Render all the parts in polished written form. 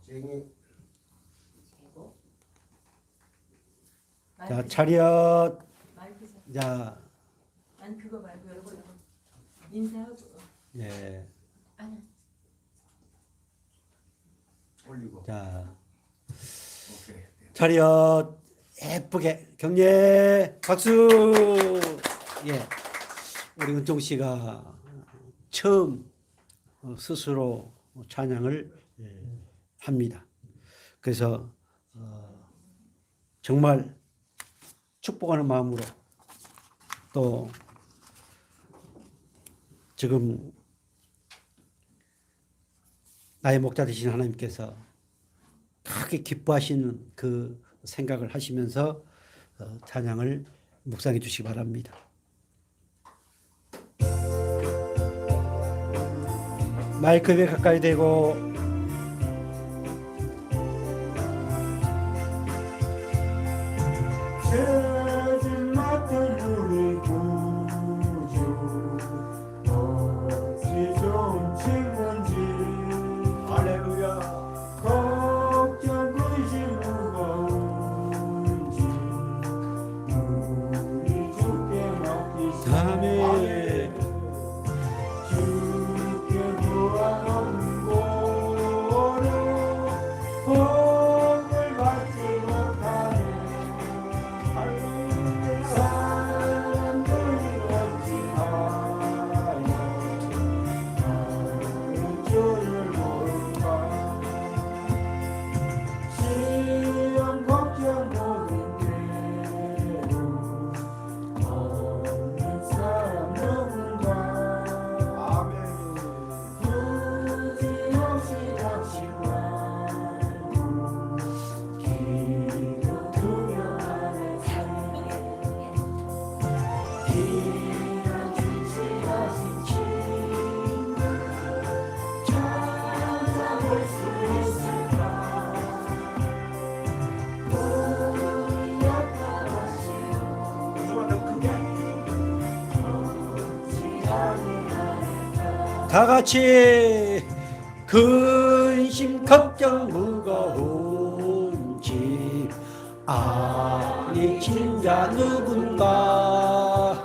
쟁이. 자, 차렷. 마이크 잡. 자, 아니 그거 말고 여러분 인사하고. 예. 아니. 올리고. 자, 오케이. 차렷. 예쁘게 경례 박수. 예. 우리 은총 씨가 처음 스스로 찬양을 합니다. 그래서 정말 축복하는 마음으로 또 지금 나의 목자 되신 하나님께서 크게 기뻐하시는 그 생각을 하시면서 찬양을 묵상해 주시기 바랍니다. 마이크에 가까이 대고 죄진 맡은 우리 구주 어찌 좀 친건지 할렐루야. 걱정 근심 무거운지 우리 주께 맡기사 아멘. 주께 구하는 고를 복을 받지 못하네 사람들이 어찌하여 나는 주를 모를까 시험 걱정 모든 대로 없는 사람 누군가 아멘. 굳이 없이 같이 말고 기도 두려움에 비난 주시하신 친구 찾아볼 수 있을까 우리 약간하시오 누가 더 크게? 어찌 아니하리까 다 같이 근심 걱정 무거운 집 아니 진자 누군가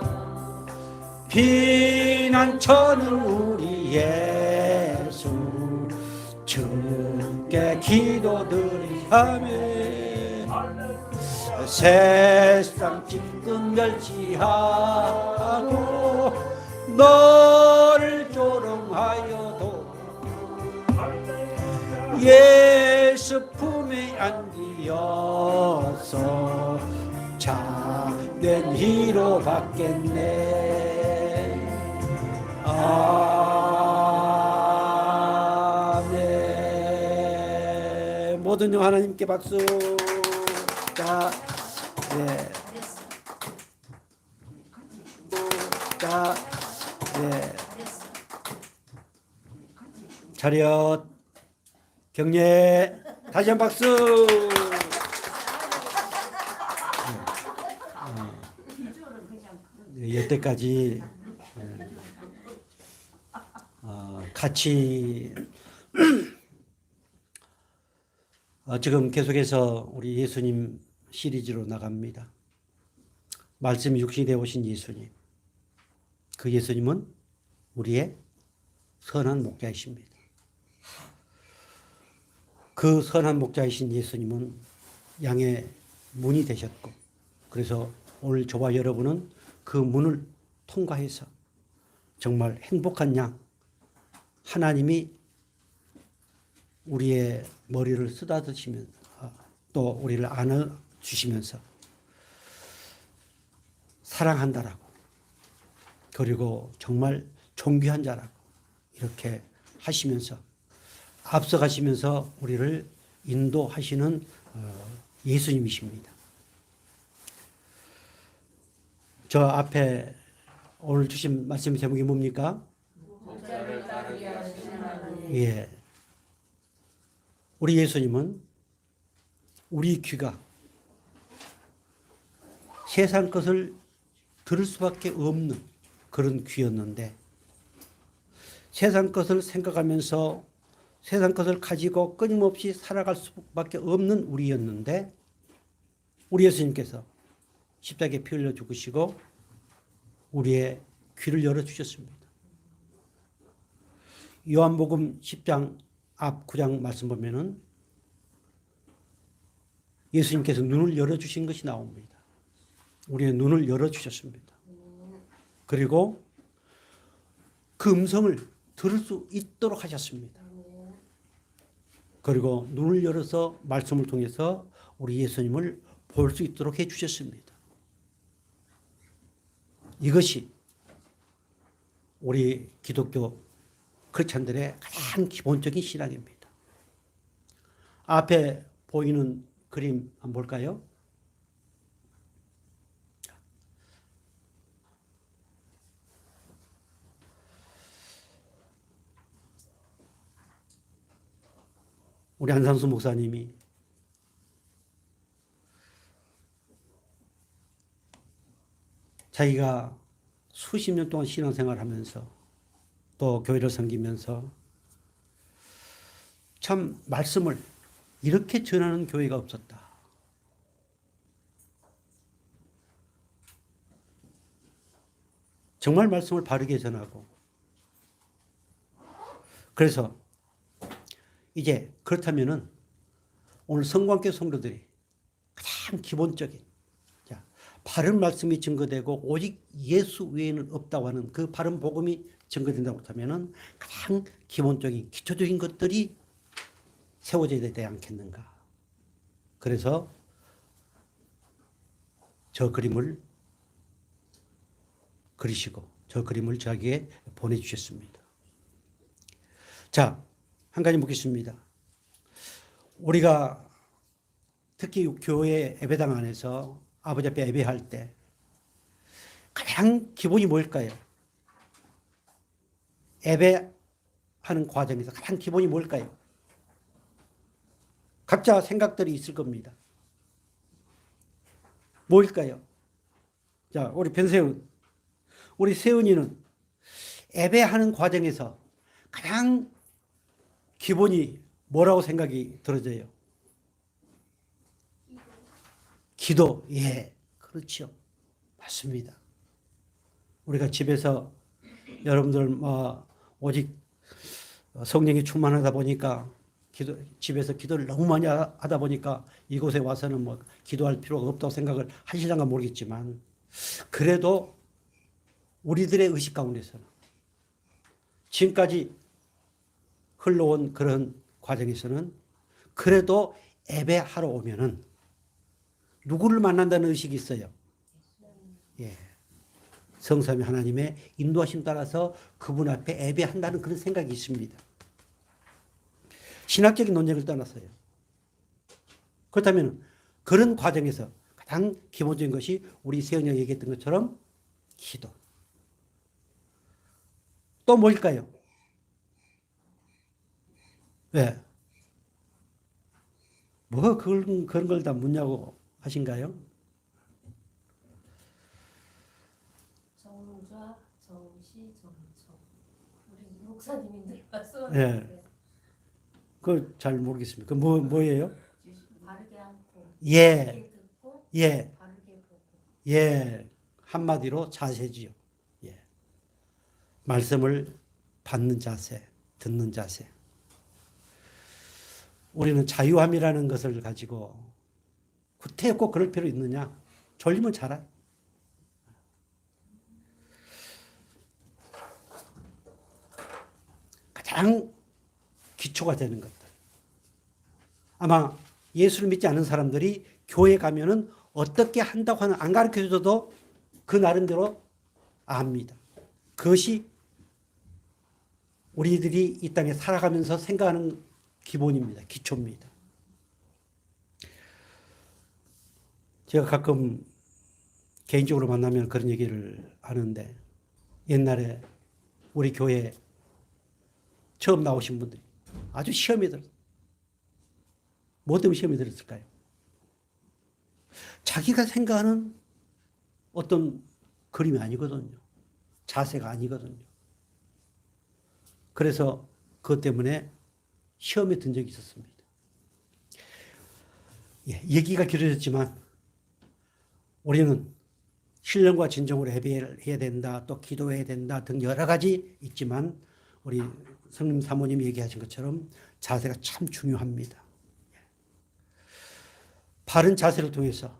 피난처는 우리 예수 주께 기도드리하며 세상 짐승 멸시하고 너를 조롱하여도 예수 품에 안기어서 참된 희로 받겠네. 아멘. 모든 영 하나님께 박수. 자, 네. 자, 네. 차렷 경례 다시 한 박수. 네, 여태까지 같이 지금 계속해서 우리 예수님 시리즈로 나갑니다. 말씀이 육신이 되어 오신 예수님. 그 예수님은 우리의 선한 목자이십니다. 그 선한 목자이신 예수님은 양의 문이 되셨고, 그래서 오늘 저와 여러분은 그 문을 통과해서 정말 행복한 양, 하나님이 우리의 머리를 쓰다드시면서 또 우리를 안아주시면서 사랑한다라고, 그리고 정말 존귀한 자라고 이렇게 하시면서 앞서가시면서 우리를 인도하시는 예수님이십니다. 저 앞에 오늘 주신 말씀 제목이 뭡니까? 예. 우리 예수님은 우리 귀가 세상 것을 들을 수밖에 없는 그런 귀였는데, 세상 것을 생각하면서 세상 것을 가지고 끊임없이 살아갈 수밖에 없는 우리였는데 우리 예수님께서 십자가에 피 흘려 죽으시고 우리의 귀를 열어주셨습니다. 요한복음 10장 앞 9장 말씀 보면은 예수님께서 눈을 열어주신 것이 나옵니다. 우리의 눈을 열어주셨습니다. 그리고 그 음성을 들을 수 있도록 하셨습니다. 그리고 눈을 열어서 말씀을 통해서 우리 예수님을 볼 수 있도록 해주셨습니다. 이것이 우리 기독교 크리스찬들의 가장 기본적인 신앙입니다. 앞에 보이는 그림 한번 볼까요? 우리 안상수 목사님이 자기가 수십 년 동안 신앙생활을 하면서 또 교회를 섬기면서 참 말씀을 이렇게 전하는 교회가 없었다. 정말 말씀을 바르게 전하고 그래서 이제 그렇다면은 오늘 성광교 성도들이 가장 기본적인 바른 말씀이 증거되고 오직 예수 외에는 없다고 하는 그 바른 복음이 증거된다고 하면은 가장 기본적인 기초적인 것들이 세워져야 되지 않겠는가. 그래서 저 그림을 그리시고 저 그림을 저에게 보내주셨습니다. 자, 한 가지 묻겠습니다. 우리가 특히 교회 예배당 안에서 아버지 앞에 예배할 때 가장 기본이 뭘까요? 예배하는 과정에서 가장 기본이 뭘까요? 각자 생각들이 있을 겁니다. 뭘까요? 자, 우리 변세훈, 우리 세훈이는 예배하는 과정에서 가장 기본이 뭐라고 생각이 들어져요? 기도. 예, 그렇죠. 맞습니다. 우리가 집에서 여러분들 오직 성령이 충만하다 보니까 집에서 기도를 너무 많이 하다 보니까 이곳에 와서는 기도할 필요가 없다고 생각을 하실랑가 모르겠지만 그래도 우리들의 의식 가운데서는 지금까지 흘러온 그런 과정에서는 그래도 예배하러 오면은 누구를 만난다는 의식이 있어요? 예. 성삼위 하나님의 인도하심 따라서 그분 앞에 예배한다는 그런 생각이 있습니다. 신학적인 논쟁을 떠나서요. 그렇다면 그런 과정에서 가장 기본적인 것이 우리 세연이가 얘기했던 것처럼 기도. 또 뭘까요? 왜? 그런 걸 다 묻냐고 하신가요? 정좌, 정시, 정청. 우리 목사님인들 말씀. 예. 그걸 잘 모르겠습니다. 그 뭐예요? 바르게 않고. 예. 바르게 듣고. 예. 바르게 보고. 예. 한마디로 자세지요. 예. 말씀을 받는 자세, 듣는 자세. 우리는 자유함이라는 것을 가지고 구태여 꼭 그럴 필요 있느냐? 졸리면 자라. 가장 기초가 되는 것들. 아마 예수를 믿지 않는 사람들이 교회 가면은 어떻게 한다고 하는 안 가르쳐줘도 그 나름대로 압니다. 그것이 우리들이 이 땅에 살아가면서 생각하는 기본입니다. 기초입니다. 제가 가끔 개인적으로 만나면 그런 얘기를 하는데 옛날에 우리 교회 처음 나오신 분들이 아주 시험이 들었어요. 뭐 때문에 시험이 들었을까요? 자기가 생각하는 어떤 그림이 아니거든요. 자세가 아니거든요. 그래서 그것 때문에 시험에 든 적이 있었습니다. 예, 얘기가 길어졌지만 우리는 신령과 진정으로 예배를 해야 된다, 또 기도해야 된다 등 여러 가지 있지만 우리 성님 사모님이 얘기하신 것처럼 자세가 참 중요합니다. 바른 자세를 통해서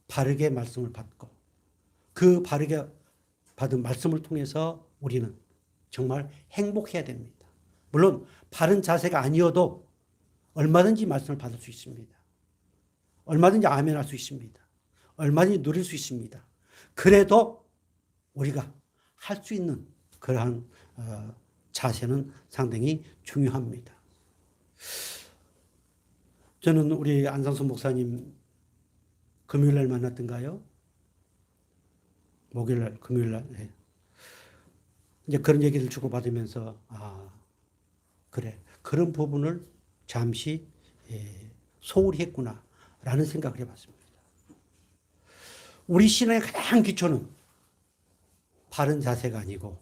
바르게 말씀을 받고 그 바르게 받은 말씀을 통해서 우리는 정말 행복해야 됩니다. 물론 바른 자세가 아니어도 얼마든지 말씀을 받을 수 있습니다. 얼마든지 아멘할 수 있습니다. 얼마든지 누릴 수 있습니다. 그래도 우리가 할 수 있는 그러한 자세는 상당히 중요합니다. 저는 우리 안상수 목사님 금요일 날 만났던가요? 목요일 날, 금요일 날. 네. 이제 그런 얘기를 주고받으면서 그래. 그런 부분을 잠시 소홀히 했구나 라는 생각을 해봤습니다. 우리 신앙의 가장 기초는 바른 자세가 아니고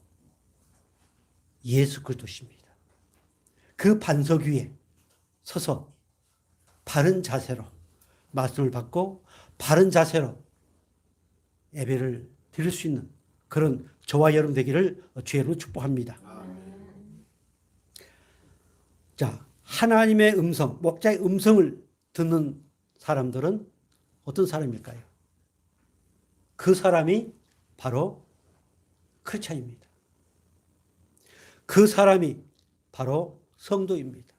예수 그리스도십니다. 그 반석 위에 서서 바른 자세로 말씀을 받고 바른 자세로 예배를 드릴 수 있는 그런 저와 여러분 되기를 주의 이름으로 축복합니다. 자, 하나님의 음성, 목자의 음성을 듣는 사람들은 어떤 사람일까요? 그 사람이 바로 크리스찬입니다. 그 사람이 바로 성도입니다.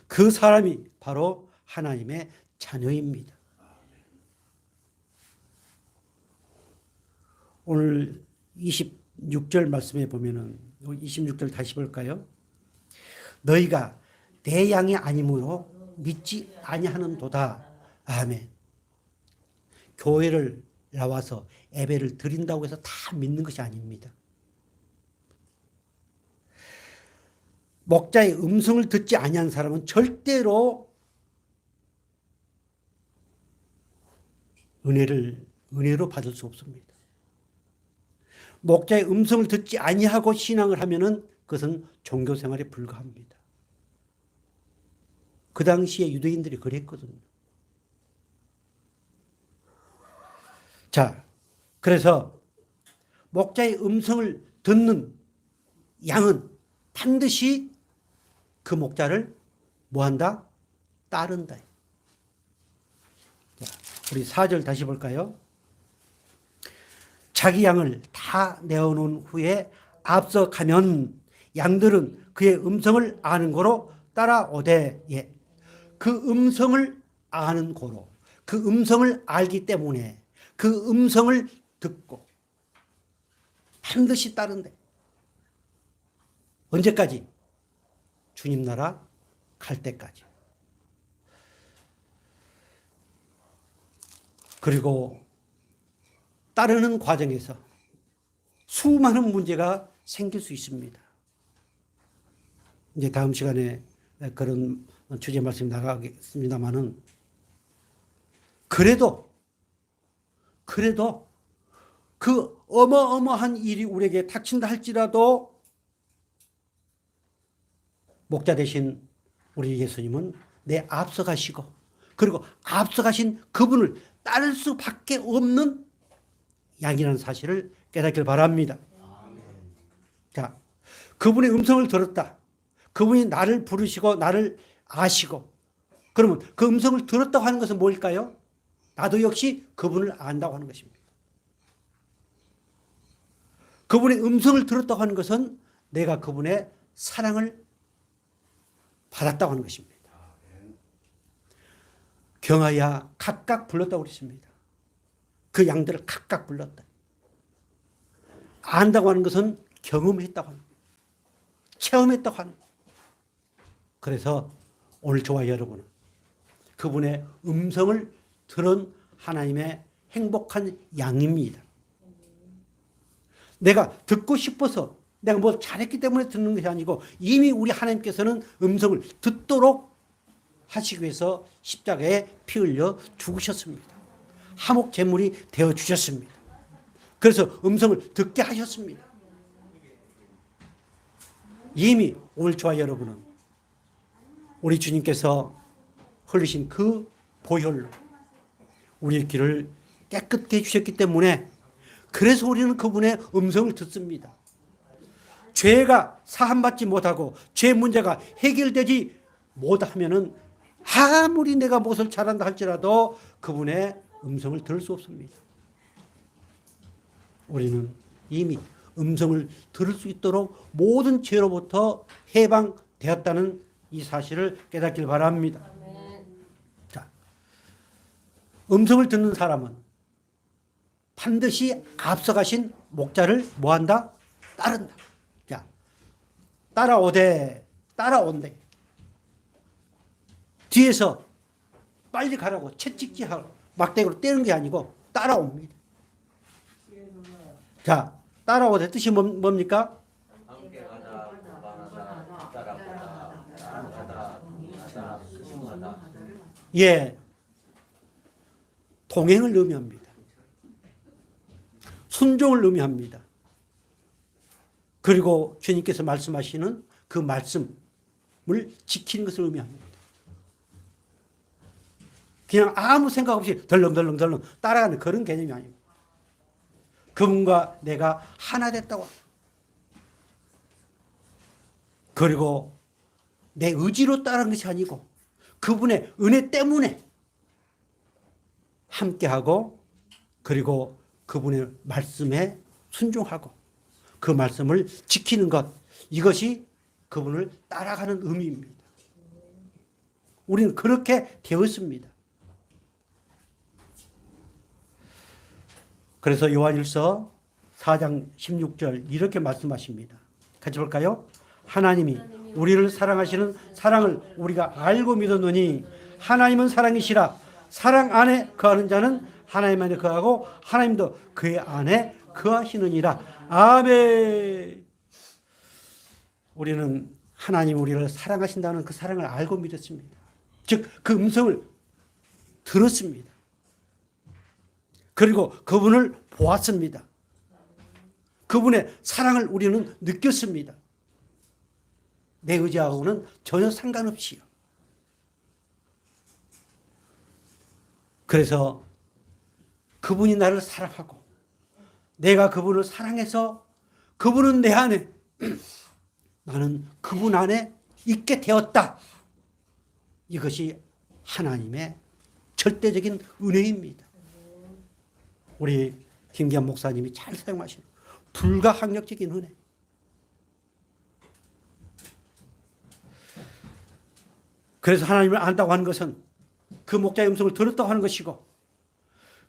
그 사람이 바로 하나님의 자녀입니다. 오늘 26절 말씀에 보면은 26절 다시 볼까요? 너희가 내 양이 아니므로 믿지 아니하는도다. 아멘. 교회를 나와서 예배를 드린다고 해서 다 믿는 것이 아닙니다. 목자의 음성을 듣지 아니한 사람은 절대로 은혜로 받을 수 없습니다. 목자의 음성을 듣지 아니하고 신앙을 하면은 그것은 종교 생활에 불과합니다. 그 당시에 유대인들이 그랬거든요. 자, 그래서 목자의 음성을 듣는 양은 반드시 그 목자를 뭐한다? 따른다. 자, 우리 4절 다시 볼까요? 자기 양을 다 내어놓은 후에 앞서 가면 양들은 그의 음성을 아는 고로 따라오되, 예. 그 음성을 아는 고로, 그 음성을 알기 때문에 그 음성을 듣고 반드시 따른대. 언제까지? 주님 나라 갈 때까지. 그리고 따르는 과정에서 수많은 문제가 생길 수 있습니다. 이제 다음 시간에 그런 주제 말씀 나가겠습니다만은 그래도 그 어마어마한 일이 우리에게 닥친다 할지라도 목자 되신 우리 예수님은 내 앞서가시고 그리고 앞서가신 그분을 따를 수밖에 없는 양이라는 사실을 깨닫길 바랍니다. 자, 그분의 음성을 들었다. 그분이 나를 부르시고 나를 아시고 그러면 그 음성을 들었다고 하는 것은 뭘까요? 나도 역시 그분을 안다고 하는 것입니다. 그분의 음성을 들었다고 하는 것은 내가 그분의 사랑을 받았다고 하는 것입니다. 경하야 각각 불렀다고 그랬습니다. 그 양들을 각각 불렀다. 안다고 하는 것은 경험했다고 하는 거예요. 체험했다고 하는 거예요. 그래서 오늘 저와 여러분은 그분의 음성을 들은 하나님의 행복한 양입니다. 내가 듣고 싶어서 내가 뭐 잘했기 때문에 듣는 것이 아니고 이미 우리 하나님께서는 음성을 듣도록 하시기 위해서 십자가에 피 흘려 죽으셨습니다. 화목 제물이 되어 주셨습니다. 그래서 음성을 듣게 하셨습니다. 이미 오늘 저와 여러분은 우리 주님께서 흘리신 그 보혈로 우리의 길을 깨끗게 해주셨기 때문에 그래서 우리는 그분의 음성을 듣습니다. 죄가 사함받지 못하고 죄 문제가 해결되지 못하면은 아무리 내가 무엇을 잘한다 할지라도 그분의 음성을 들을 수 없습니다. 우리는 이미 음성을 들을 수 있도록 모든 죄로부터 해방되었다는 이 사실을 깨닫길 바랍니다. 자, 음성을 듣는 사람은 반드시 앞서가신 목자를 뭐한다? 따른다. 자, 따라오되, 따라온대. 뒤에서 빨리 가라고 채찍질하고 막대기로 때리는 게 아니고 따라옵니다. 자, 따라오되 뜻이 뭡니까? 함께 가자, 만하다, 따라가다, 따라가다, 가다, 수승하다. 예, 동행을 의미합니다. 순종을 의미합니다. 그리고 주님께서 말씀하시는 그 말씀을 지키는 것을 의미합니다. 그냥 아무 생각 없이 덜렁덜렁 따라가는 그런 개념이 아니고 그분과 내가 하나 됐다고. 그리고 내 의지로 따르는 것이 아니고 그분의 은혜 때문에 함께하고 그리고 그분의 말씀에 순종하고 그 말씀을 지키는 것, 이것이 그분을 따라가는 의미입니다. 우리는 그렇게 되었습니다. 그래서 요한일서 4장 16절 이렇게 말씀하십니다. 같이 볼까요? 하나님이 우리를 사랑하시는 사랑을 우리가 알고 믿었노니 하나님은 사랑이시라. 사랑 안에 거하는 자는 하나님 안에 거하고 하나님도 그의 안에 거하시느니라. 아멘. 우리는 하나님 우리를 사랑하신다는 그 사랑을 알고 믿었습니다. 즉 그 음성을 들었습니다. 그리고 그분을 보았습니다. 그분의 사랑을 우리는 느꼈습니다. 내 의지하고는 전혀 상관없이요. 그래서 그분이 나를 사랑하고 내가 그분을 사랑해서 그분은 내 안에 나는 그분 안에 있게 되었다. 이것이 하나님의 절대적인 은혜입니다. 우리 김기한 목사님이 잘 사용하시는 불가항력적인 은혜. 그래서 하나님을 안다고 하는 것은 그 목자의 음성을 들었다고 하는 것이고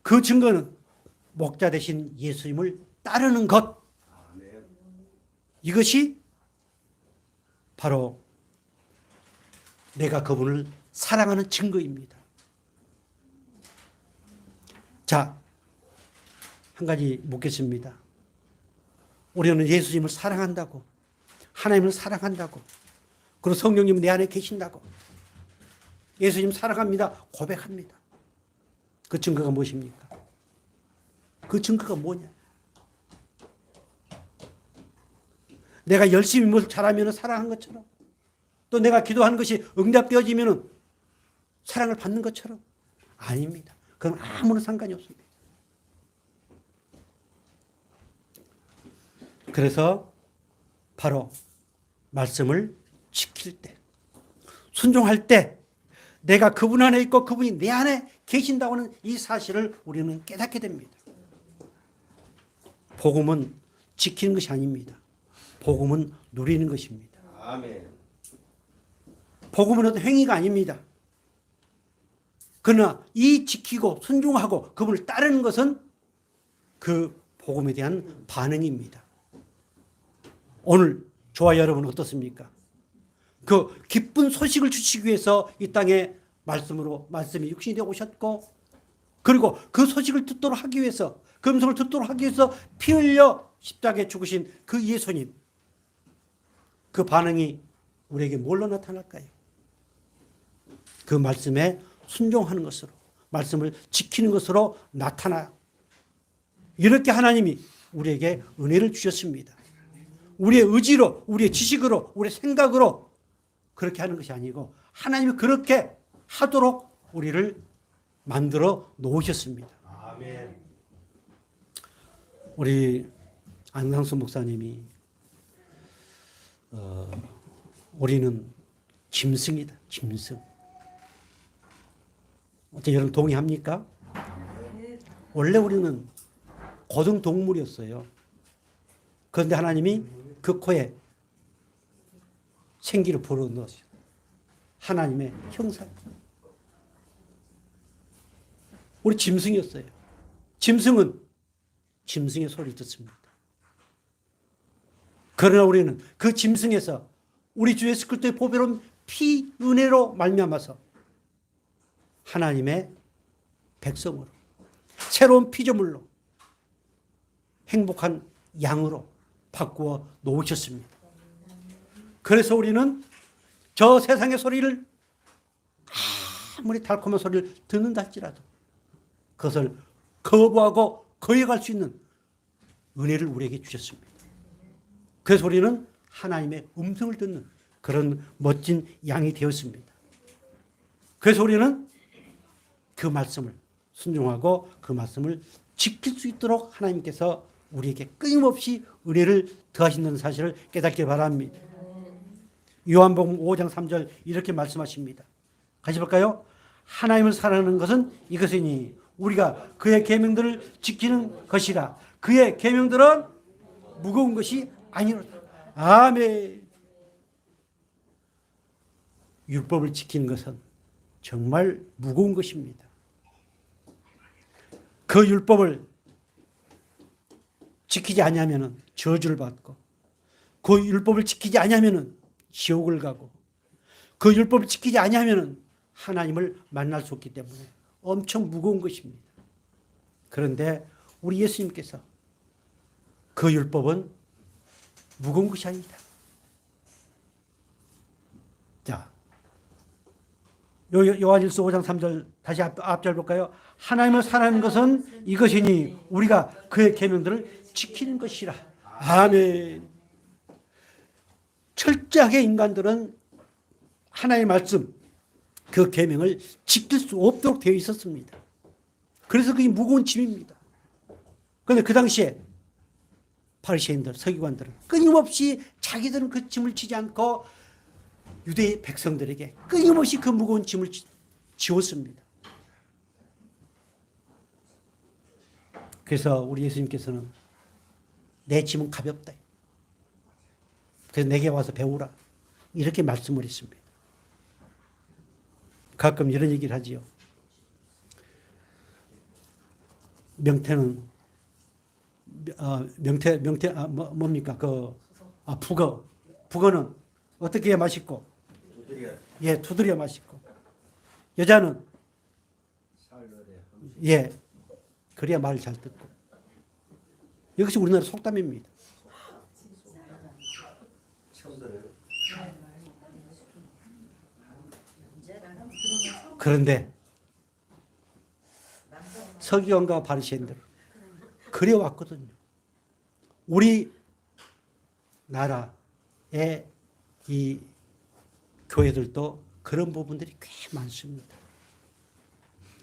그 증거는 목자 대신 예수님을 따르는 것. 이것이 바로 내가 그분을 사랑하는 증거입니다. 자, 한 가지 묻겠습니다. 우리는 예수님을 사랑한다고, 하나님을 사랑한다고, 그리고 성령님은 내 안에 계신다고, 예수님 사랑합니다 고백합니다. 그 증거가 무엇입니까? 그 증거가 뭐냐? 내가 열심히 무엇을 잘하면 사랑한 것처럼, 또 내가 기도하는 것이 응답되어지면 사랑을 받는 것처럼 아닙니다. 그건 아무런 상관이 없습니다. 그래서 바로 말씀을 지킬 때, 순종할 때 내가 그분 안에 있고 그분이 내 안에 계신다고 하는 이 사실을 우리는 깨닫게 됩니다. 복음은 지키는 것이 아닙니다. 복음은 누리는 것입니다. 아멘. 복음은 어떤 행위가 아닙니다. 그러나 이 지키고 순종하고 그분을 따르는 것은 그 복음에 대한 반응입니다. 오늘 저와 여러분은 어떻습니까? 그 기쁜 소식을 주시기 위해서 이 땅에 말씀이 육신이 되어 오셨고 그리고 그 소식을 듣도록 하기 위해서 그 음성을 듣도록 하기 위해서 피 흘려 십자가에 죽으신 그 예수님, 그 반응이 우리에게 뭘로 나타날까요? 그 말씀에 순종하는 것으로, 말씀을 지키는 것으로 나타나요. 이렇게 하나님이 우리에게 은혜를 주셨습니다. 우리의 의지로, 우리의 지식으로, 우리의 생각으로 그렇게 하는 것이 아니고 하나님이 그렇게 하도록 우리를 만들어 놓으셨습니다. 아멘. 우리 안상수 목사님이 우리는 짐승이다. 짐승. 어째 여러분 동의합니까? 원래 우리는 고등 동물이었어요. 그런데 하나님이 그 코에 생기를 불어넣었어요. 하나님의 형상. 우리 짐승이었어요. 짐승은 짐승의 소리를 듣습니다. 그러나 우리는 그 짐승에서 우리 주 예수 그리스도의 보배로운 피 은혜로 말미암아서 하나님의 백성으로 새로운 피조물로 행복한 양으로 바꾸어 놓으셨습니다. 그래서 우리는 저 세상의 소리를 아무리 달콤한 소리를 듣는다 할지라도 그것을 거부하고 거역할 수 있는 은혜를 우리에게 주셨습니다. 그래서 우리는 하나님의 음성을 듣는 그런 멋진 양이 되었습니다. 그래서 우리는 그 말씀을 순종하고 그 말씀을 지킬 수 있도록 하나님께서 우리에게 끊임없이 은혜를 더하신다는 사실을 깨닫기 바랍니다. 요한복음 5장 3절 이렇게 말씀하십니다. 같이 볼까요? 하나님을 사랑하는 것은 이것이니 우리가 그의 계명들을 지키는 것이라. 그의 계명들은 무거운 것이 아니로다. 아멘. 율법을 지키는 것은 정말 무거운 것입니다. 그 율법을 지키지 않으면 저주를 받고, 그 율법을 지키지 않으면 지옥을 가고, 그 율법을 지키지 않으면 하나님을 만날 수 없기 때문에 엄청 무거운 것입니다. 그런데 우리 예수님께서 그 율법은 무거운 것이 아니다. 자, 요한일서 5장 3절 다시 앞절 볼까요? 하나님을 사랑하는 것은 이것이니 우리가 그의 계명들을 지키는 것이라. 아멘. 철저하게 인간들은 하나님의 말씀, 그 계명을 지킬 수 없도록 되어 있었습니다. 그래서 그게 무거운 짐입니다. 그런데 그 당시에 바리새인들, 서기관들은 끊임없이 자기들은 그 짐을 지지 않고 유대 백성들에게 끊임없이 그 무거운 짐을 지웠습니다. 그래서 우리 예수님께서는 내 짐은 가볍다. 그래서 내게 와서 배우라. 이렇게 말씀을 했습니다. 가끔 이런 얘기를 하지요. 명태는 뭡니까? 북어는 어떻게 해야 맛있고? 예, 두드려 맛있고. 여자는 예, 그래야 말을 잘 듣고. 이것이 우리나라 속담입니다. 그런데 서기관과 바리새인들 그래왔거든요. 우리 나라의 이 교회들도 그런 부분들이 꽤 많습니다.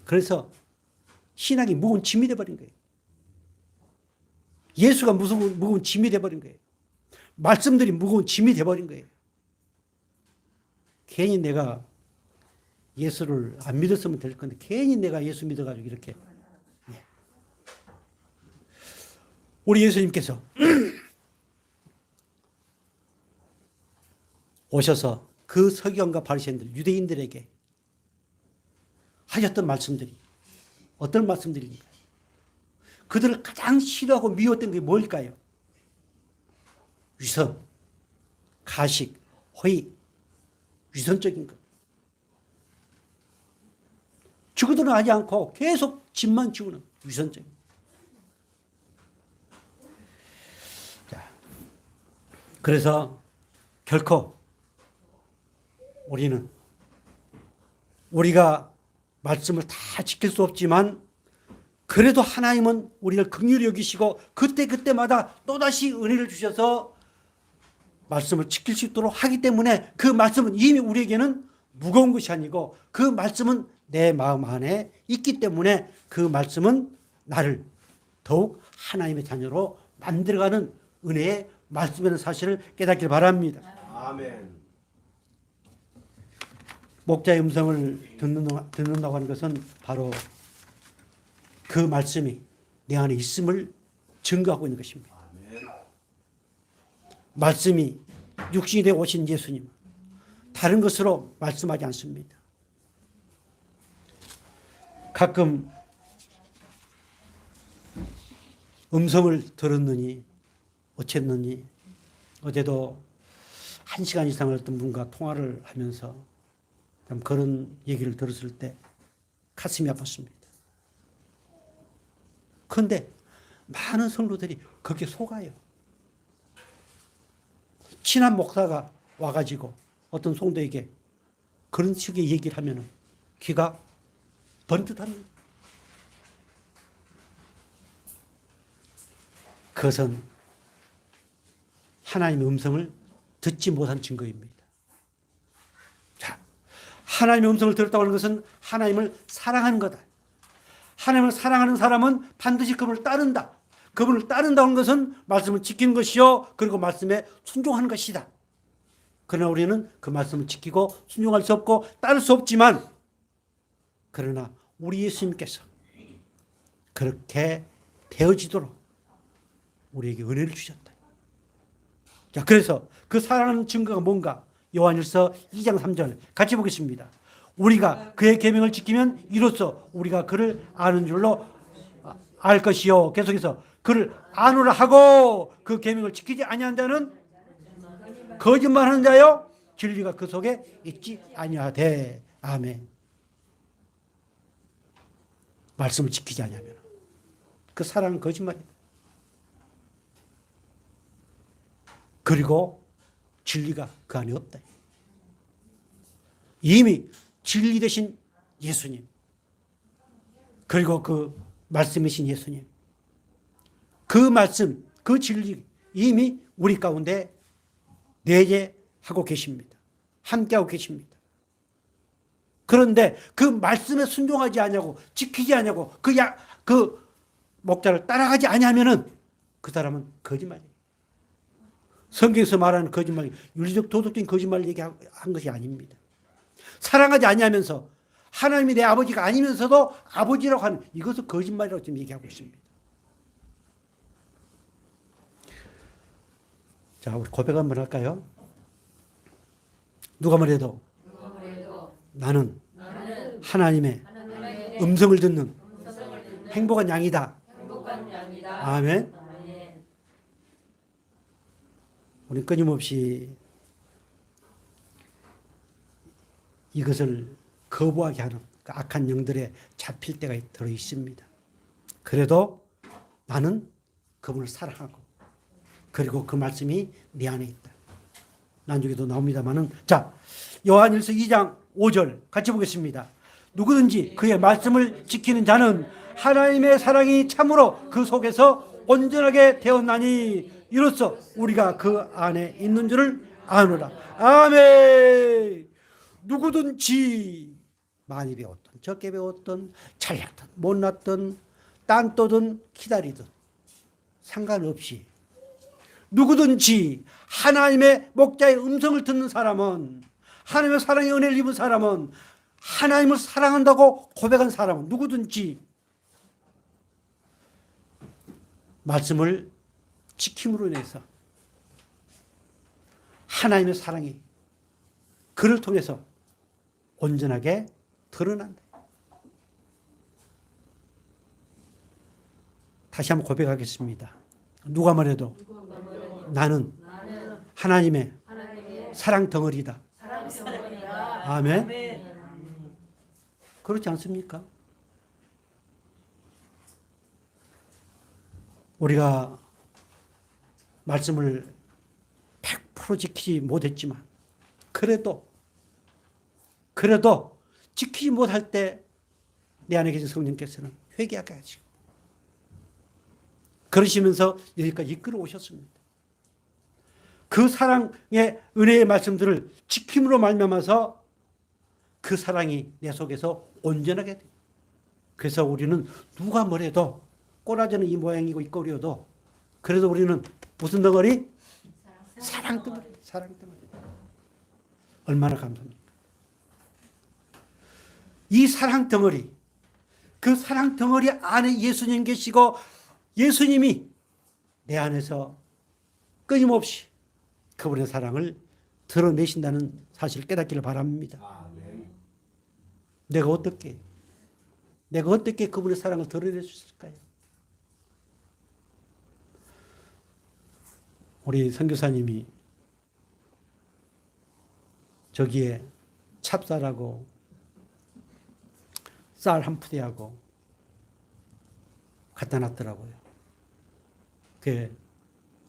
그래서 신앙이 무거운 짐이 되어버린 거예요. 예수가 무거운 짐이 되어버린 거예요. 말씀들이 무거운 짐이 되어버린 거예요. 괜히 내가 예수를 안 믿었으면 될 건데 괜히 내가 예수 믿어가지고 이렇게. 우리 예수님께서 오셔서 그 서기관과 바리새인들, 유대인들에게 하셨던 말씀들이 어떤 말씀들입니까? 그들을 가장 싫어하고 미웠던 게 뭘까요? 위선, 가식, 허위, 위선적인 것. 죽어도 하지 않고 계속 짐만 지우는 위선적인 것. 자, 그래서 결코 우리가 말씀을 다 지킬 수 없지만 그래도 하나님은 우리를 긍휼히 여기시고 그때마다 또다시 은혜를 주셔서 말씀을 지킬 수 있도록 하기 때문에 그 말씀은 이미 우리에게는 무거운 것이 아니고 그 말씀은 내 마음 안에 있기 때문에 그 말씀은 나를 더욱 하나님의 자녀로 만들어가는 은혜의 말씀이라는 사실을 깨닫길 바랍니다. 아멘. 목자의 음성을 듣는다고 하는 것은 바로 그 말씀이 내 안에 있음을 증거하고 있는 것입니다. 아멘. 말씀이 육신이 되어 오신 예수님, 다른 것으로 말씀하지 않습니다. 가끔 음성을 들었느니 어쨌느니 어제도 1시간 이상을 어떤 분과 통화를 하면서 참 그런 얘기를 들었을 때 가슴이 아팠습니다. 그런데 많은 성도들이 거기에 속아요. 친한 목사가 와가지고 어떤 성도에게 그런 식의 얘기를 하면 귀가 번듯합니다. 그것은 하나님의 음성을 듣지 못한 증거입니다. 자, 하나님의 음성을 들었다고 하는 것은 하나님을 사랑하는 거다. 하나님을 사랑하는 사람은 반드시 그분을 따른다. 그분을 따른다는 것은 말씀을 지키는 것이요, 그리고 말씀에 순종하는 것이다. 그러나 우리는 그 말씀을 지키고 순종할 수 없고 따를 수 없지만, 그러나 우리 예수님께서 그렇게 되어지도록 우리에게 은혜를 주셨다. 자, 그래서 그 사랑하는 증거가 뭔가? 요한일서 2장 3절 같이 보겠습니다. 우리가 그의 계명을 지키면 이로써 우리가 그를 아는 줄로 알 것이요. 계속해서 그를 아노라 하고 그 계명을 지키지 아니한 자는 거짓말하는 자요, 진리가 그 속에 있지 아니하되. 아멘. 말씀을 지키지 아니하면 그 사랑은 거짓말이다. 그리고 진리가 그 안에 없다. 이미 진리 되신 예수님, 그리고 그 말씀이신 예수님, 그 말씀, 그 진리 이미 우리 가운데 내재하고 계십니다. 함께하고 계십니다. 그런데 그 말씀에 순종하지 않냐고, 지키지 않냐고, 그 목자를 따라가지 않냐면은 그 사람은 거짓말이에요. 성경에서 말하는 거짓말, 윤리적 도덕적인 거짓말을 얘기한 것이 아닙니다. 사랑하지 아니하면서 하나님이 내 아버지가 아니면서도 아버지라고 하는 이것을 거짓말이라고 지금 얘기하고 있습니다. 자, 우리 고백 한번 할까요? 누가 말해도 나는 하나님의 음성을 듣는 행복한 양이다. 아멘. 우리 끊임없이 이것을 거부하게 하는 악한 영들에 잡힐 때가 들어 있습니다. 그래도 나는 그분을 사랑하고, 그리고 그 말씀이 내 안에 있다. 나중에도 나옵니다만은, 자, 요한일서 2장 5절 같이 보겠습니다. 누구든지 그의 말씀을 지키는 자는 하나님의 사랑이 참으로 그 속에서 온전하게 되었나니 이로써 우리가 그 안에 있는 줄을 아노라. 아멘. 누구든지 많이 배웠던, 적게 배웠던, 잘났던, 못났던, 딴떠든 기다리든 상관없이 누구든지 하나님의 목자의 음성을 듣는 사람은, 하나님의 사랑의 은혜를 입은 사람은, 하나님을 사랑한다고 고백한 사람은 누구든지 말씀을 지킴으로 인해서 하나님의 사랑이 그를 통해서 온전하게 드러난다. 다시 한번 고백하겠습니다. 누가 말해도 나는 하나님의 사랑 덩어리다. 아멘. 그렇지 않습니까? 우리가 말씀을 100% 지키지 못했지만 그래도 지키지 못할 때 내 안에 계신 성령께서는 회개하게 하시고 그러시면서 여기까지 이끌어 오셨습니다. 그 사랑의 은혜의 말씀들을 지킴으로 말미암아서 그 사랑이 내 속에서 온전하게 돼. 그래서 우리는 누가 뭐래도 꼬라지는 이 모양이고 이 꼴이어도 그래도 우리는 무슨 덩어리? 사랑 덩어리. 사랑 덩어리. 얼마나 감사합니까? 이 사랑 덩어리, 그 사랑 덩어리 안에 예수님 계시고 예수님이 내 안에서 끊임없이 그분의 사랑을 드러내신다는 사실을 깨닫기를 바랍니다. 아멘. 내가 어떻게 그분의 사랑을 드러낼 수 있을까요? 우리 선교사님이 저기에 찹쌀하고 쌀 한 푸대하고 갖다 놨더라고요. 그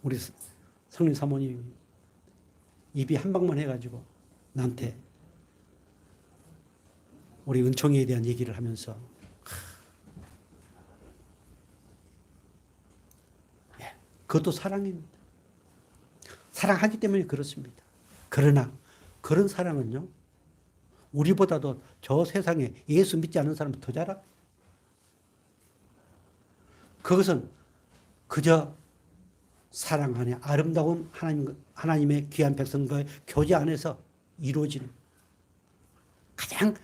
우리 성림 사모님 입이 한 방만 해가지고 나한테 우리 은총이에 대한 얘기를 하면서 그것도 사랑입니다. 사랑하기 때문에 그렇습니다. 그러나 그런 사랑은요, 우리보다도 저 세상에 예수 믿지 않는 사람이 더 잘하. 그것은 그저 사랑 안에 아름다운 하나님의 귀한 백성과의 교제 안에서 이루어지는 가장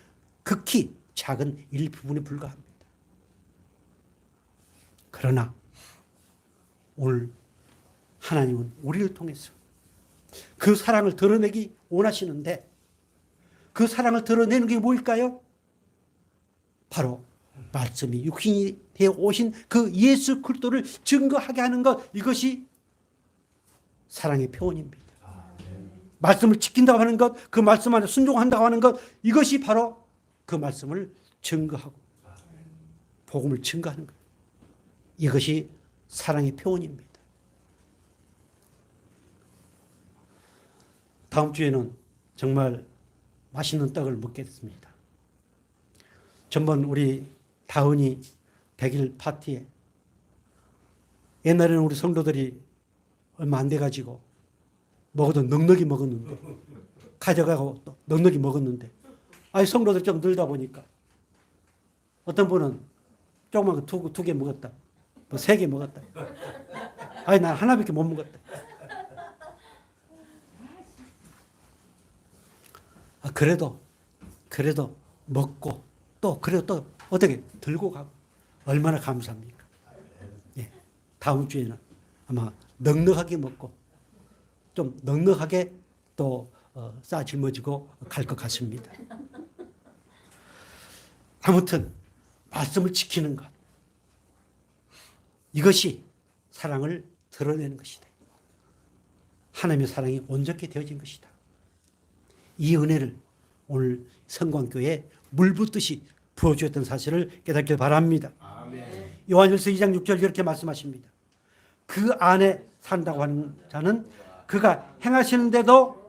극히 작은 일부분에 불과합니다. 그러나 오늘 하나님은 우리를 통해서 그 사랑을 드러내기 원하시는데 그 사랑을 드러내는 게 뭘까요? 바로 말씀이 육신이 되어 오신 그 예수 그리스도를 증거하게 하는 것, 이것이 사랑의 표현입니다. 말씀을 지킨다고 하는 것, 그 말씀 안에 순종한다고 하는 것, 이것이 바로 그 말씀을 증거하고 복음을 증거하는 것. 이것이 사랑의 표현입니다. 다음 주에는 정말 맛있는 떡을 먹게 됐습니다. 전번 우리 다은이 100일 파티에 옛날에는 우리 성도들이 얼마 안 돼가지고 먹어도 넉넉히 먹었는데 가져가고 또 넉넉히 먹었는데 아니 성도들 좀 늘다 보니까 어떤 분은 조그만 거 두 개 먹었다. 뭐 3개 먹었다. 아니 난 하나밖에 못 먹었다. 그래도 먹고 그래도 또 어떻게 들고 가고 얼마나 감사합니까? 예, 다음 주에는 아마 넉넉하게 먹고 좀 넉넉하게 또 싸 짊어지고 갈 것 같습니다. 아무튼 말씀을 지키는 것, 이것이 사랑을 드러내는 것이다. 하나님의 사랑이 온전케 되어진 것이다. 이 은혜를 오늘 성광교회에 물 붓듯이 부어주었던 사실을 깨닫길 바랍니다. 아멘. 요한일서 2장 6절 이렇게 말씀하십니다. 그 안에 산다고 하는 자는 그가 행하시는데도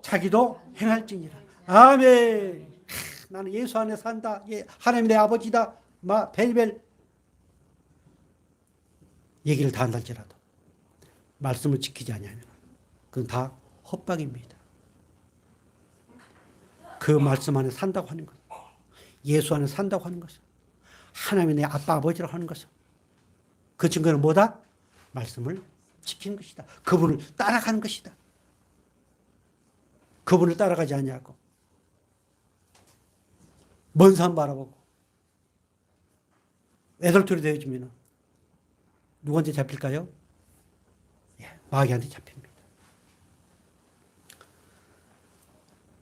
자기도 행할지니라. 아멘. 나는 예수 안에 산다. 하나님 내 아버지다. 벨벨 얘기를 다 한달지라도 말씀을 지키지 않으면 그건 다 헛박입니다. 그 말씀 안에 산다고 하는 것, 예수 안에 산다고 하는 것은, 하나님이 내 아빠 아버지라고 하는 것은 그 증거는 뭐다? 말씀을 지키는 것이다. 그분을 따라가는 것이다. 그분을 따라가지 않냐고 먼 산 바라보고 애들투리 되어지면 누구한테 잡힐까요? 마귀한테 잡힙니다.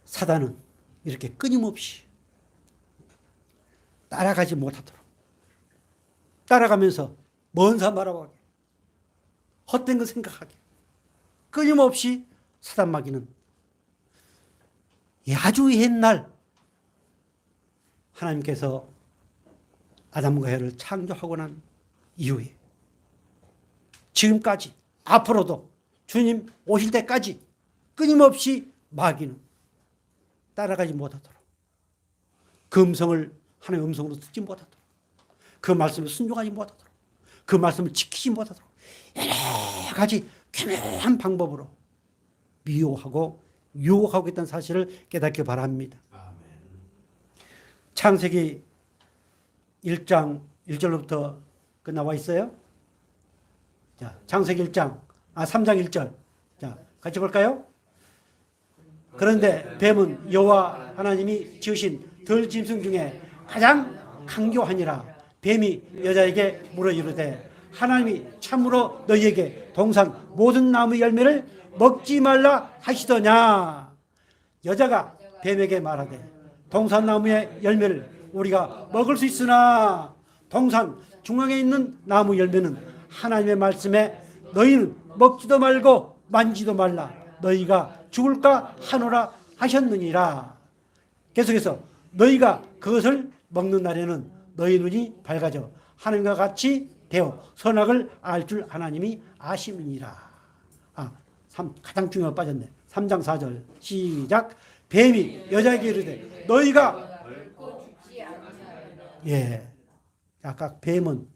사단은 이렇게 끊임없이 따라가지 못하도록 따라가면서 먼 산 바라보게 헛된 거 생각하게 끊임없이 사단 마귀는 아주 옛날 하나님께서 아담과 해를 창조하고 난 이후에 지금까지 앞으로도 주님 오실 때까지 끊임없이 마귀는 따라가지 못하도록 그 음성을 하나님의 음성으로 듣지 못하도록 그 말씀을 순종하지 못하도록 그 말씀을 지키지 못하도록 여러 가지 교묘한 방법으로 미워하고 유혹하고 있다는 사실을 깨닫기 바랍니다. 아멘. 창세기 1장 1절로부터 나와 있어요. 자, 창세기 3장 1절. 자, 같이 볼까요? 그런데 뱀은 여호와 하나님이 지으신 들짐승 중에 가장 강교하니라. 뱀이 여자에게 물어 이르되 하나님이 참으로 너희에게 동산 모든 나무 열매를 먹지 말라 하시더냐. 여자가 뱀에게 말하되 동산 나무의 열매를 우리가 먹을 수 있으나 동산 중앙에 있는 나무 열매는 하나님의 말씀에 너희는 먹지도 말고 만지도 말라 너희가 죽을까 하노라 하셨느니라. 계속해서 너희가 그것을 먹는 날에는 너희 눈이 밝아져 하나님과 같이 되어 선악을 알 줄 하나님이 아심이니라. 가장 중요한 거 빠졌네. 3장 4절 시작. 뱀이 여자에게 이르되 너희가 아까 뱀의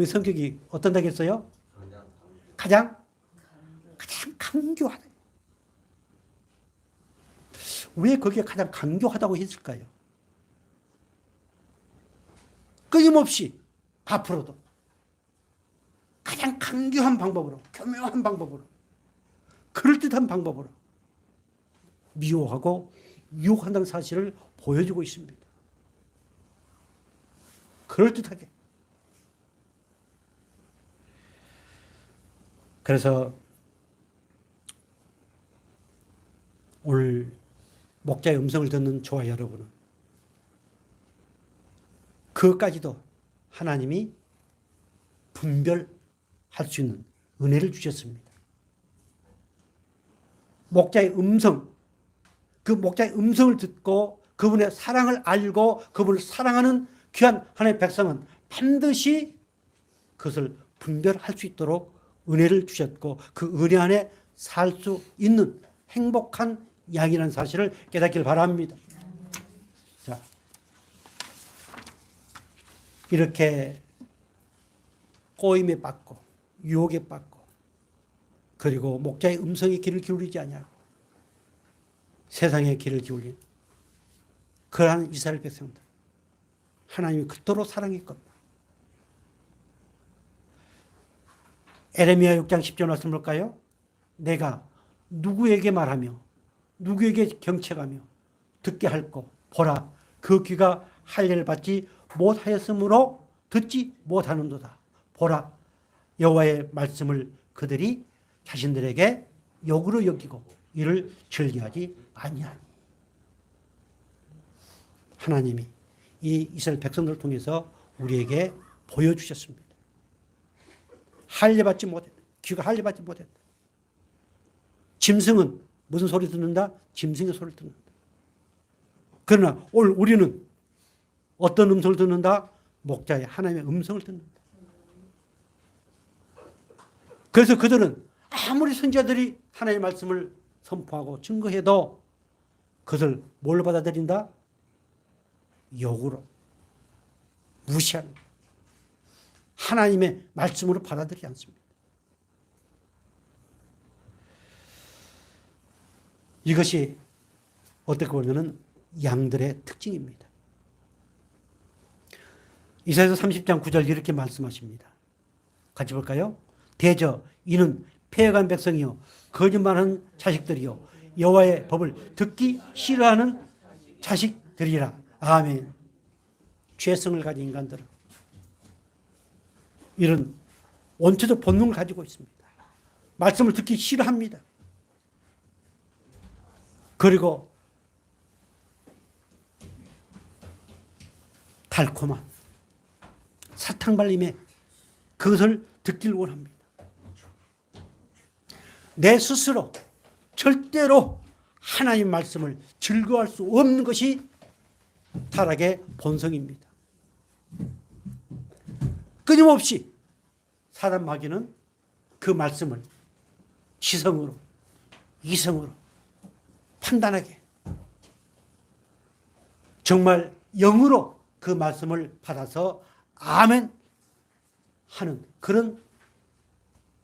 성격이 어떤다고 했어요? 가장 강교하다. 왜 거기에 가장 강교하다고 했을까요? 끊임없이 앞으로도 가장 강교한 방법으로, 교묘한 방법으로, 그럴듯한 방법으로 미워하고 유혹한다는 사실을 보여주고 있습니다. 그럴듯하게. 그래서 오늘 목자의 음성을 듣는 저와 여러분은 그것까지도 하나님이 분별할 수 있는 은혜를 주셨습니다. 목자의 음성, 그 목자의 음성을 듣고 그분의 사랑을 알고 그분을 사랑하는 귀한 하나님의 백성은 반드시 그것을 분별할 수 있도록 은혜를 주셨고 그 은혜 안에 살 수 있는 행복한 양이라는 사실을 깨닫기를 바랍니다. 자, 이렇게 꼬임에 빠고 유혹에 빠고 그리고 목자의 음성에 귀를 기울이지 않냐고 세상에 귀를 기울인 그러한 이스라엘 백성들 하나님이 그토록 사랑했거든요. 에레미야 6장 10절 말씀 볼까요? 내가 누구에게 말하며 누구에게 경책하며 듣게 할꼬 보라 그 귀가 할례를 받지 못하였으므로 듣지 못하는도다. 보라 여호와의 말씀을 그들이 자신들에게 역으로 여기고 이를 즐겨하지 아니하니. 하나님이 이 이스라엘 백성들을 통해서 우리에게 보여주셨습니다. 할례받지 못했다. 귀가 할례받지 못했다. 짐승은 무슨 소리 듣는다? 짐승의 소리를 듣는다. 그러나 오늘 우리는 어떤 음성을 듣는다? 목자의 하나님의 음성을 듣는다. 그래서 그들은 아무리 선지자들이 하나님의 말씀을 선포하고 증거해도 그것을 뭘로 받아들인다? 역으로 무시하는 하나님의 말씀으로 받아들이지 않습니다. 이것이 어떻게 보면 양들의 특징입니다. 이사야서 30장 9절 이렇게 말씀하십니다. 같이 볼까요? 대저 이는 패해간 백성이요 거짓말하는 자식들이요 여호와의 법을 듣기 싫어하는 자식들이라. 아멘. 죄성을 가진 인간들은 이런 원초적 본능을 가지고 있습니다. 말씀을 듣기 싫어합니다. 그리고 달콤한 사탕 발림에 그것을 듣길 원합니다. 내 스스로 절대로 하나님 말씀을 즐거워할 수 없는 것이 타락의 본성입니다. 끊임없이 사람 마귀는 그 말씀을 지성으로 이성으로 판단하게 정말 영으로 그 말씀을 받아서 아멘 하는 그런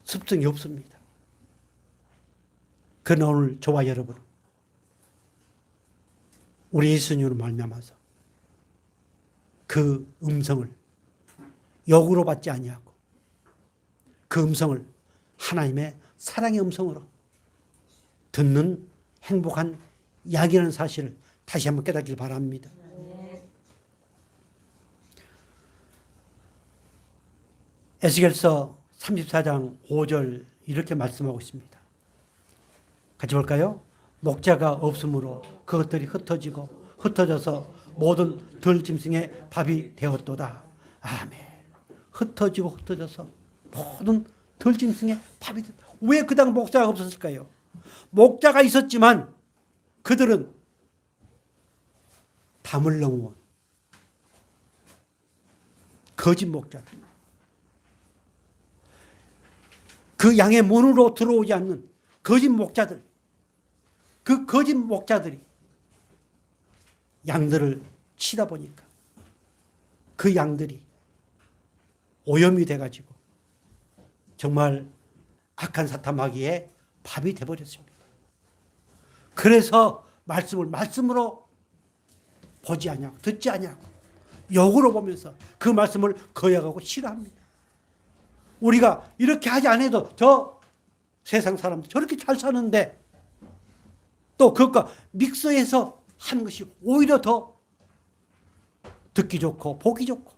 습성이 없습니다. 그러나 오늘 저와 여러분, 우리 예수님으로 말미암아서 그 음성을 역으로 받지 아니하고 그 음성을 하나님의 사랑의 음성으로 듣는 행복한 약이라는 사실을 다시 한번 깨닫길 바랍니다. 에스겔서 34장 5절 이렇게 말씀하고 있습니다. 같이 볼까요? 목자가 없으므로 그것들이 흩어져서 모든 들짐승의 밥이 되었도다. 아멘. 흩어져서 모든 들짐승의 밥이 되었다. 왜 그 당 목자가 없었을까요? 목자가 있었지만 그들은 담을 넘어온 거짓 목자들, 그 양의 문으로 들어오지 않는 거짓 목자들, 그 거짓 목자들이 양들을 치다 보니까 그 양들이 오염이 돼가지고 정말 악한 사탄 마귀의 밥이 돼버렸습니다. 그래서 말씀으로 보지 않냐고, 듣지 않냐고, 역으로 보면서 그 말씀을 거역하고 싫어합니다. 우리가 이렇게 하지 않아도 저 세상 사람들 저렇게 잘 사는데 또 그것과 믹스해서 하는 것이 오히려 더 듣기 좋고 보기 좋고,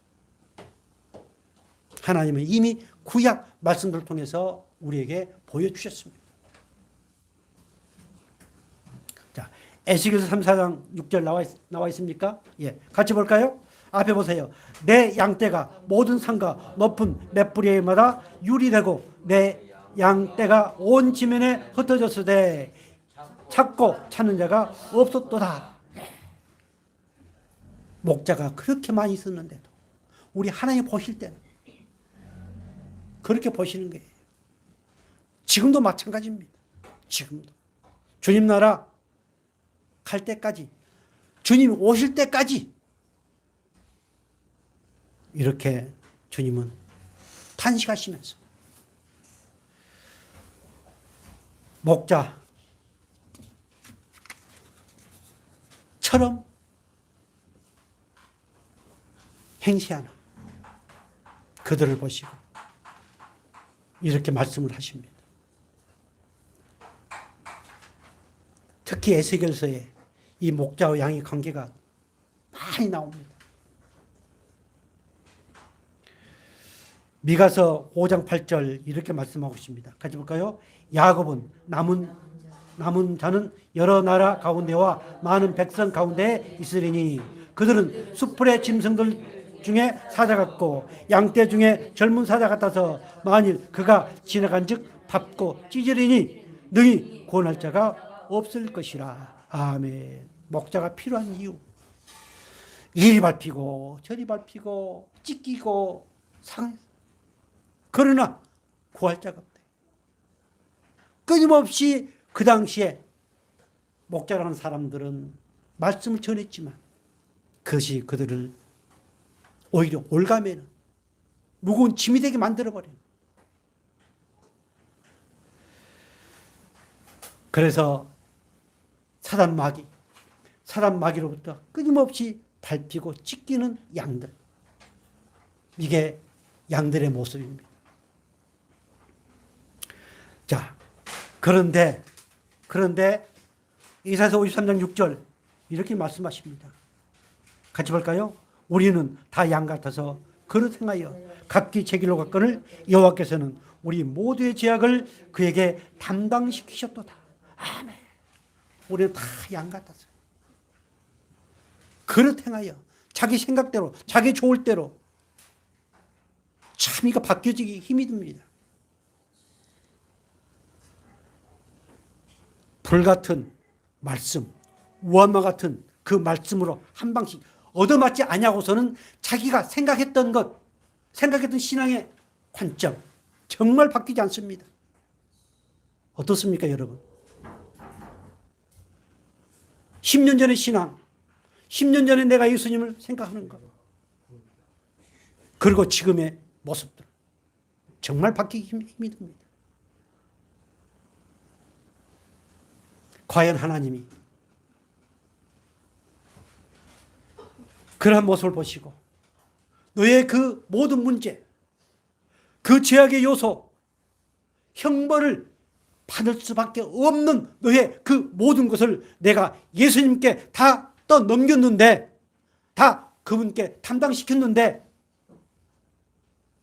하나님은 이미 구약 말씀들을 통해서 우리에게 보여주셨습니다. 자, 에스겔서 34장 6절 나와 있습니까? 예, 같이 볼까요? 앞에 보세요. 내 양떼가 모든 산과 높은 맷뿌리마다 유리되고 내 양떼가 온 지면에 흩어졌으되 찾고 찾는 자가 없었도다. 목자가 그렇게 많이 있었는데도 우리 하나님 보실 때는 그렇게 보시는 거예요. 지금도 마찬가지입니다. 지금도 주님 나라 갈 때까지, 주님 오실 때까지 이렇게 주님은 탄식하시면서 목자처럼 행세하는 그들을 보시고 이렇게 말씀을 하십니다. 특히 에스겔서에 이 목자와 양의 관계가 많이 나옵니다. 미가서 5장 8절 이렇게 말씀하고 있습니다. 같이 볼까요? 야곱은 남은 자는 여러 나라 가운데와 많은 백성 가운데에 있으리니 그들은 숲풀의 짐승들 중에 사자 같고 양떼 중에 젊은 사자 같아서 만일 그가 지나간즉 밟고 찢으리니 능히 구원할 자가 없을 것이라. 아멘. 목자가 필요한 이유, 이리 밟히고 저리 밟히고 찢기고 상해. 그러나 구할 자가 없대. 끊임없이 그 당시에 목자라는 사람들은 말씀을 전했지만 그것이 그들을 오히려 올가매는 무거운 짐이 되게 만들어버려요. 그래서 사단 마귀로부터 끊임없이 밟히고 찢기는 양들, 이게 양들의 모습입니다. 자, 그런데 이사야서 53장 6절 이렇게 말씀하십니다. 같이 볼까요? 우리는 다 양 같아서 그릇 행하여 각기 제 길로 갔거늘 여호와께서는 우리 모두의 죄악을 그에게 담당시키셨도다. 아멘. 우리는 다 양 같아서 그릇 행하여 자기 생각대로 자기 좋을 대로, 참 이거 바뀌어지기 힘이 듭니다. 불같은 말씀, 우한마 같은 그 말씀으로 한 방씩 얻어맞지 않냐고서는 자기가 생각했던 신앙의 관점 정말 바뀌지 않습니다. 어떻습니까, 여러분? 10년 전의 신앙, 10년 전에 내가 예수님을 생각하는 것, 그리고 지금의 모습들 정말 바뀌기 힘이 듭니다. 과연 하나님이 그러한 모습을 보시고 너의 그 모든 문제, 그 죄악의 요소, 형벌을 받을 수밖에 없는 너의 그 모든 것을 내가 예수님께 다 떠넘겼는데, 다 그분께 담당시켰는데,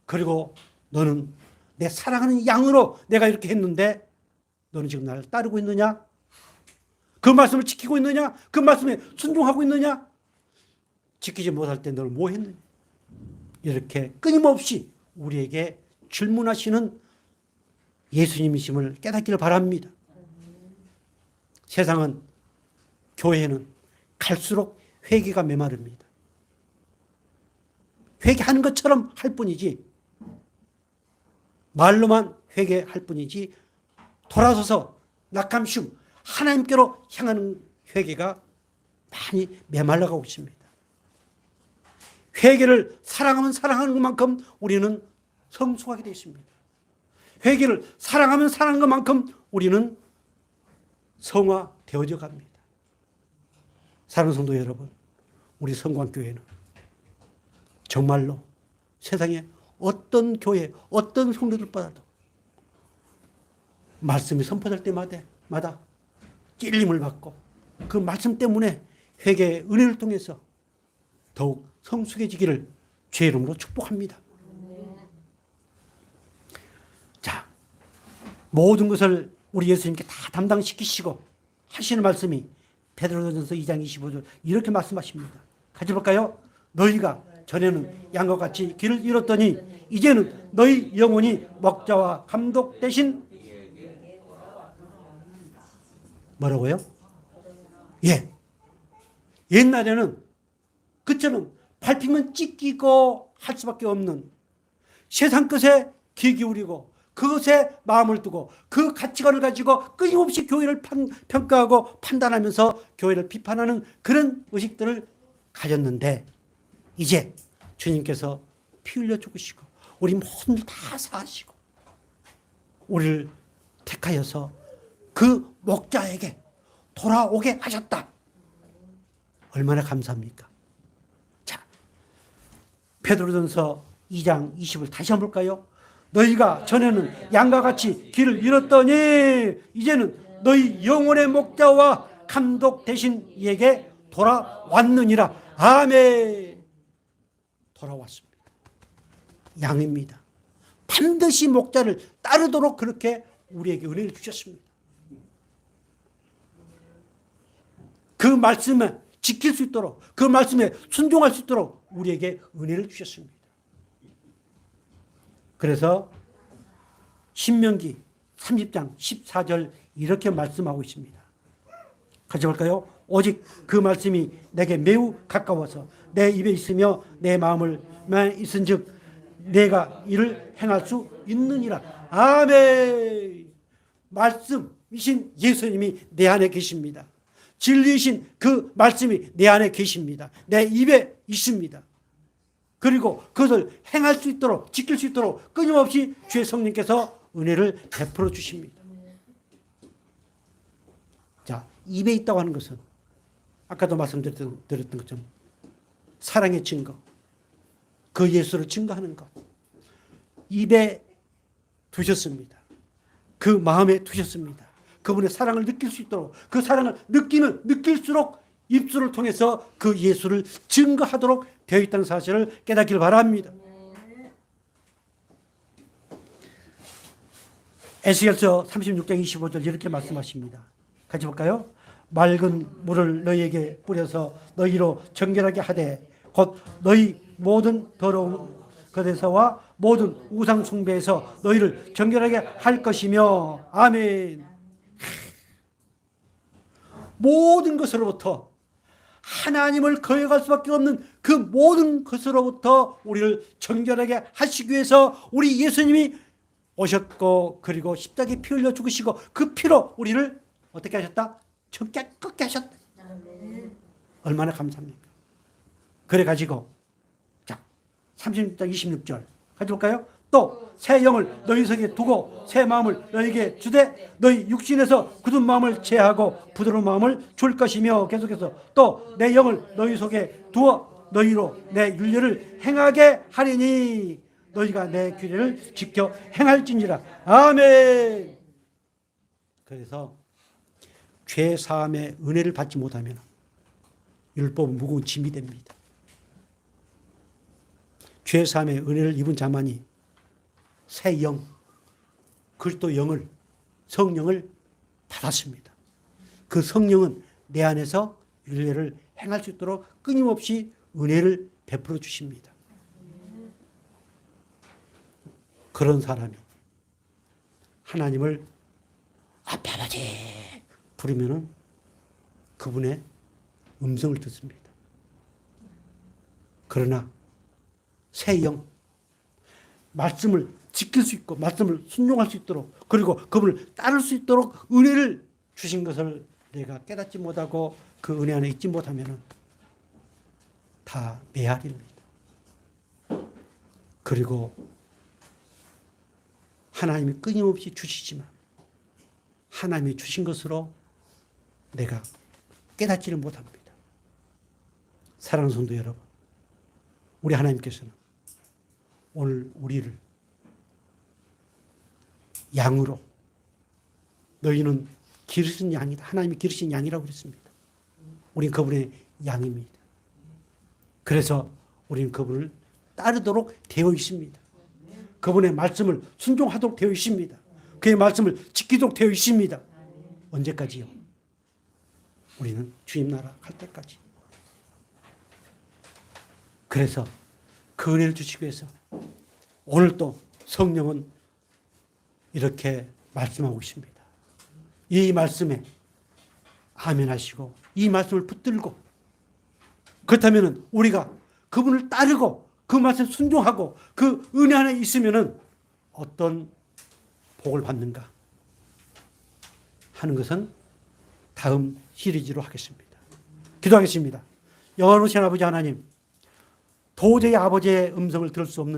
그리고 너는 내 사랑하는 양으로 내가 이렇게 했는데 너는 지금 나를 따르고 있느냐? 그 말씀을 지키고 있느냐? 그 말씀에 순종하고 있느냐? 지키지 못할 때 너는 뭐 했느냐? 이렇게 끊임없이 우리에게 질문하시는 예수님이심을 깨닫기를 바랍니다. 세상은, 교회는 갈수록 회개가 메마릅니다. 회개하는 것처럼 할 뿐이지, 말로만 회개할 뿐이지, 돌아서서 낙함쉬움 하나님께로 향하는 회개가 많이 메말라가고 있습니다. 회개를 사랑하면 사랑하는 것만큼 우리는 성숙하게 되어 있습니다. 회개를 사랑하면 사랑하는 것만큼 우리는 성화되어져 갑니다. 사랑하는 성도 여러분, 우리 성광교회는 정말로 세상에 어떤 교회, 어떤 성도들보다도 말씀이 선포될 때마다 찔림을 받고 그 말씀 때문에 회개의 은혜를 통해서 더욱 성숙해지기를 주의 이름으로 축복합니다. 자, 모든 것을 우리 예수님께 다 담당시키시고 하시는 말씀이 베드로전서 2장 25절 이렇게 말씀하십니다. 같이 볼까요? 너희가 전에는 양과 같이 길을 잃었더니 이제는 너희 영혼이 목자와 감독 대신 뭐라고요? 예. 옛날에는 그처럼 밟히면 찢기고 할 수밖에 없는 세상 것에 귀 기울이고 그것에 마음을 두고 그 가치관을 가지고 끊임없이 교회를 평가하고 판단하면서 교회를 비판하는 그런 의식들을 가졌는데, 이제 주님께서 피 흘려 죽으시고 우리 모든 일 다 사하시고 우리를 택하여서 그 목자에게 돌아오게 하셨다. 얼마나 감사합니까? 자, 베드로전서 2장 20을 다시 한번 볼까요? 너희가 전에는 양과 같이 길을 잃었더니 이제는 너희 영혼의 목자와 감독 되신 이에게 돌아왔느니라. 아멘. 돌아왔습니다. 양입니다. 반드시 목자를 따르도록 그렇게 우리에게 은혜를 주셨습니다. 그 말씀을 지킬 수 있도록, 그 말씀에 순종할 수 있도록 우리에게 은혜를 주셨습니다. 그래서 신명기 30장 14절 이렇게 말씀하고 있습니다. 같이 볼까요? 오직 그 말씀이 내게 매우 가까워서 내 입에 있으며 내 마음을만 있은즉 내가 이를 행할 수 있느니라. 아멘. 말씀이신 예수님이 내 안에 계십니다. 진리이신 그 말씀이 내 안에 계십니다. 내 입에 있습니다. 그리고 그것을 행할 수 있도록, 지킬 수 있도록 끊임없이 주의 성령께서 은혜를 베풀어 주십니다. 자, 입에 있다고 하는 것은 아까도 말씀드렸던 것처럼 사랑의 증거, 그 예수를 증거하는 것. 입에 두셨습니다. 그 마음에 두셨습니다. 그분의 사랑을 느낄 수 있도록, 그 사랑을 느낄수록 입술을 통해서 그 예수를 증거하도록 되어 있다는 사실을 깨닫기를 바랍니다. 에스겔서 36장 25절 이렇게 말씀하십니다. 같이 볼까요? 맑은 물을 너희에게 뿌려서 너희로 정결하게 하되 곧 너희 모든 더러운 것에서와 모든 우상 숭배에서 너희를 정결하게 할 것이며. 아멘. 모든 것으로부터, 하나님을 거역할 수밖에 없는 그 모든 것으로부터 우리를 정결하게 하시기 위해서 우리 예수님이 오셨고, 그리고 십자가에 피 흘려 죽으시고 그 피로 우리를 어떻게 하셨다? 깨끗게 하셨다. 얼마나 감사합니까? 그래가지고 자, 36장 26절 가져볼까요? 또 새 영을 너희 속에 두고 새 마음을 너희에게 주되 너희 육신에서 굳은 마음을 제하고 부드러운 마음을 줄 것이며 계속해서 또 내 영을 너희 속에 두어 너희로 내 윤례를 행하게 하리니 너희가 내 규례를 지켜 행할지니라. 아멘. 그래서 죄 사함의 은혜를 받지 못하면 율법은 무거운 짐이 됩니다. 죄 사함의 은혜를 입은 자만이 새 영, 그리스도 영을, 성령을 받았습니다. 그 성령은 내 안에서 윤례를 행할 수 있도록 끊임없이 은혜를 베풀어 주십니다. 그런 사람이 하나님을 아버지 부르면은 그분의 음성을 듣습니다. 그러나 새 영, 말씀을 지킬 수 있고 말씀을 순종할 수 있도록 그리고 그분을 따를 수 있도록 은혜를 주신 것을 내가 깨닫지 못하고 그 은혜 안에 있지 못하면 다 메아립니다. 그리고 하나님이 끊임없이 주시지만 하나님이 주신 것으로 내가 깨닫지를 못합니다. 사랑하는 성도 여러분, 우리 하나님께서는 오늘 우리를 양으로 너희는 기르신 양이다. 하나님이 기르신 양이라고 그랬습니다. 우리는 그분의 양입니다. 그래서 우리는 그분을 따르도록 되어 있습니다. 그분의 말씀을 순종하도록 되어 있습니다. 그의 말씀을 지키도록 되어 있습니다. 언제까지요? 우리는 주님 나라 갈 때까지. 그래서 그 은혜를 주시기 위해서 오늘 또 성령은 이렇게 말씀하고 있습니다. 이 말씀에 아멘 하시고 이 말씀을 붙들고 그렇다면 우리가 그분을 따르고 그 말씀에 순종하고 그 은혜 안에 있으면 어떤 복을 받는가 하는 것은 다음 시리즈로 하겠습니다. 기도하겠습니다. 영원하신 아버지 하나님, 도저히 아버지의 음성을 들을 수 없는